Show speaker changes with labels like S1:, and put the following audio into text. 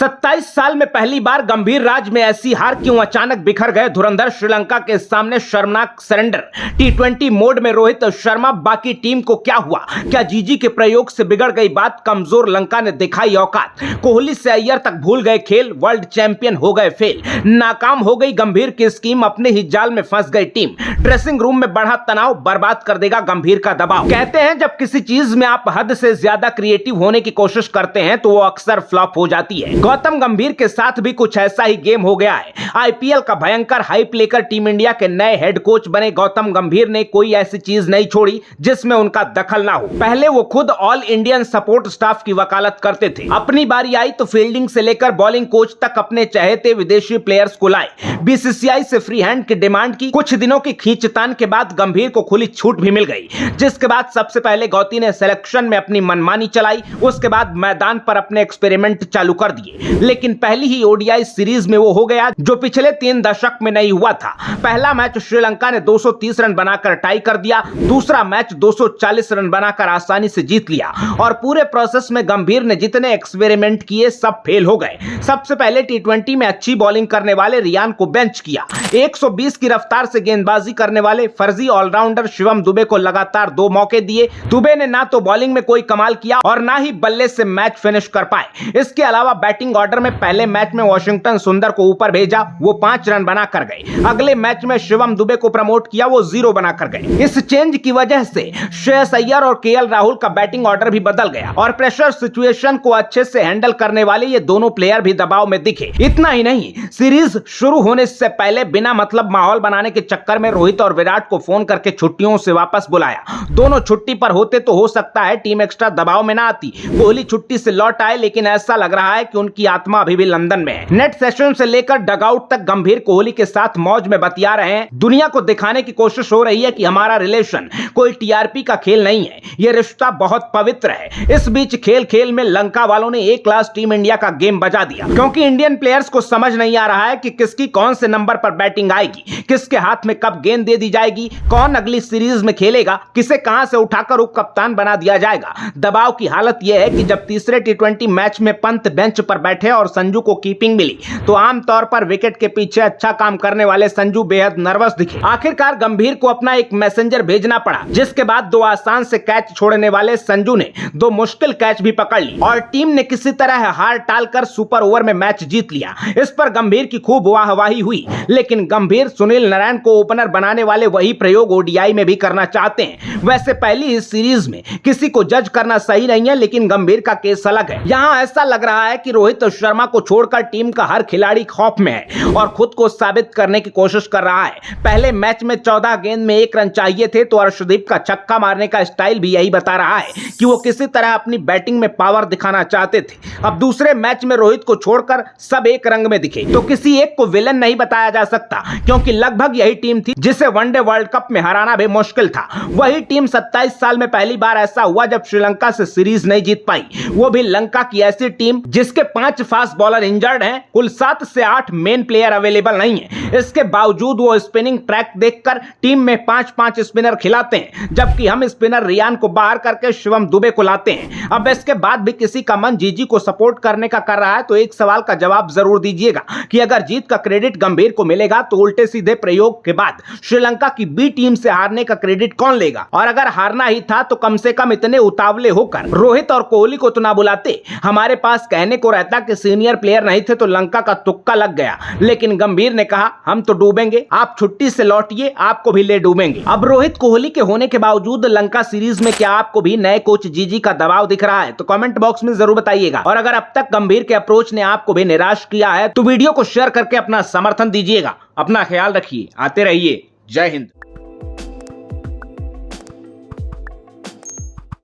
S1: 27 साल में पहली बार गंभीर राज में ऐसी हार क्यों अचानक बिखर गए धुरंधर श्रीलंका के सामने शर्मनाक सरेंडर। टी20 मोड में रोहित शर्मा, बाकी टीम को क्या हुआ? क्या जीजी के प्रयोग से बिगड़ गई बात? कमजोर लंका ने दिखाई औकात। कोहली से अय्यर तक भूल गए खेल, वर्ल्ड चैंपियन हो गए फेल। नाकाम हो गई गंभीर की स्कीम, अपने ही जाल में फंस गई टीम। ड्रेसिंग रूम में बढ़ा तनाव, बर्बाद कर देगा गंभीर का दबाव। कहते हैं जब किसी चीज में आप हद से ज्यादा क्रिएटिव होने की कोशिश करते हैं तो वो अक्सर फ्लॉप हो जाती है। गौतम गंभीर के साथ भी कुछ ऐसा ही गेम हो गया है। आईपीएल का भयंकर हाइप लेकर टीम इंडिया के नए हेड कोच बने गौतम गंभीर ने कोई ऐसी चीज नहीं छोड़ी जिसमें उनका दखल ना हो। पहले वो खुद ऑल इंडियन सपोर्ट स्टाफ की वकालत करते थे। अपनी बारी आई तो फील्डिंग से लेकर बॉलिंग कोच तक अपने चहेते विदेशी प्लेयर्स को लाए। बीसीसीआई से फ्री हैंड की डिमांड की। कुछ दिनों की खींचतान के बाद गंभीर को खुली छूट भी मिल गई, जिसके बाद सबसे पहले गौती ने सिलेक्शन में अपनी मनमानी चलाई। उसके बाद मैदान पर अपने एक्सपेरिमेंट चालू कर दिए। लेकिन पहली ही ओडीआई सीरीज में वो हो गया जो पिछले 3 दशक में नहीं हुआ था। पहला मैच श्रीलंका ने 230 रन बनाकर टाई कर दिया, दूसरा मैच 240 रन बनाकर आसानी से जीत लिया। और पूरे प्रोसेस में गंभीर ने जितने एक्सपेरिमेंट किए सब फेल हो गए। सबसे पहले टी20 में अच्छी बॉलिंग करने वाले रियान को बेंच किया। 120 की रफ्तार से गेंदबाजी करने वाले फर्जी ऑलराउंडर शिवम दुबे को लगातार 2 मौके दिए। दुबे ने ना तो बॉलिंग में कोई कमाल किया और ना ही बल्ले से मैच फिनिश कर पाए। इसके अलावा बैटिंग ऑर्डर में पहले मैच में वॉशिंगटन सुंदर को ऊपर भेजा, वो 5 रन बनाकर गए। अगले मैच में शिवम दुबे को प्रमोट किया, वो 0 बनाकर गए। इस चेंज की वजह से श्रेयस अय्यर और केएल राहुल का बैटिंग ऑर्डर भी बदल गया और प्रेशर सिचुएशन को अच्छे से हैंडल करने वाले ये दोनों प्लेयर भी दबाव में दिखे। इतना ही नहीं, सीरीज शुरू होने से पहले बिना मतलब माहौल बनाने के चक्कर में रोहित और विराट को फोन करके छुट्टियों से वापस बुलाया। दोनों छुट्टी पर होते तो हो सकता है टीम एक्स्ट्रा दबाव में ना आती। कोहली छुट्टी से लौट आए, लेकिन ऐसा लग रहा है कि उनकी आत्मा अभी भी लंदन में है। नेट सेशन से लेकर डगआउट तक गंभीर कोहली के साथ मौज में बतिया रहे हैं। दुनिया को दिखाने की कोशिश हो रही है कि हमारा रिलेशन कोई टीआरपी का खेल नहीं है, ये रिश्ता बहुत पवित्र है। इस बीच खेल खेल में लंका वालों ने एक क्लास टीम इंडिया का गेम बजा दिया, क्योंकि इंडियन प्लेयर्स को समझ नहीं आ रहा है कि किसकी कौन से नंबर पर बैटिंग आएगी, किसके हाथ में कब गेंद दे दी जाएगी, कौन अगली सीरीज में खेलेगा, किसे कहां से उठाकर उप कप्तान बना दिया जाएगा। दबाव की हालत यह है कि जब तीसरे टी20 मैच में पंत बेंच पर बैठे और संजू को कीपिंग मिली तो आमतौर पर विकेट के पीछे अच्छा काम करने वाले संजू बेहद नर्वस दिखे। आखिरकार गंभीर को अपना एक मैसेंजर भेजना पड़ा, जिसके बाद 2 आसान से कैच छोड़ने वाले संजू ने 2 मुश्किल कैच भी पकड़ ली और टीम ने किसी तरह हार टालकर सुपर ओवर में मैच जीत लिया। इस पर गंभीर की खूब वाहवाही हुई, लेकिन गंभीर सुनील नारायण को ओपनर बनाने वाले वही प्रयोग ओडीआई में भी करना चाहते हैं। वैसे पहली इस सीरीज में किसी को जज करना सही नहीं है, लेकिन गंभीर का केस अलग है। यहां ऐसा लग रहा है कि रोहित शर्मा को छोड़कर टीम का हर खिलाड़ी खौफ में है और खुद को साबित करने की कोशिश कर रहा है। पहले मैच में 14 गेंद में 1 रन चाहिए थे तो अर्शदीप का छक्का मारने का स्टाइल भी यही बता रहा है कि वो किसी तरह अपनी बैटिंग में पावर दिखाना चाहते थे। अब दूसरे मैच में रोहित को छोड़कर सब एक रंग में दिखे तो किसी एक को विलन नहीं बताया जा सकता, क्योंकि लगभग यही टीम थी जिसे वनडे वर्ल्ड कप में हराना भी मुश्किल था। वही टीम 27 साल में पहली बार ऐसा हुआ जब श्रीलंका से सीरीज नहीं जीत पाई, वो भी लंका की ऐसी टीम जिसके 5 फास्ट बॉलर इंजर्ड हैं, कुल 7 से 8 मेन प्लेयर अवेलेबल नहीं है। इसके बावजूद वो स्पिनिंग ट्रैक देखकर टीम में 5-5 स्पिनर खिलाते हैं, जबकि हम स्पिनर रियान को बाहर करके शिवम दुबे को लाते हैं। अब इसके बाद भी किसी का मन जीजी को सपोर्ट करने का कर रहा है तो एक सवाल का जवाब जरूर दीजिएगा कि अगर जीत का क्रेडिट गंभीर को मिलेगा तो उल्टे सीधे प्रयोग के बाद श्रीलंका की बी टीम से हारने का क्रेडिट कौन लेगा? और अगर हारना ही था तो कम से कम इतने उतावले होकर रोहित और कोहली को तो ना बुलाते। हमारे पास कहने को रहता कि सीनियर प्लेयर नहीं थे तो लंका का तुक्का लग गया, लेकिन गंभीर ने कहा हम तो डूबेंगे, आप छुट्टी से लौटिए, आपको भी ले डूबेंगे। अब रोहित कोहली के होने के बावजूद लंका सीरीज में क्या आपको भी नए कोच जीजी का दबाव दिख रहा है? तो कमेंट बॉक्स में जरूर बताइएगा। और अगर अब तक गंभीर के अप्रोच ने आपको भी निराश किया है तो वीडियो को शेयर करके अपना समर्थन दीजिएगा। अपना ख्याल रखिए, आते रहिए। जय हिंद।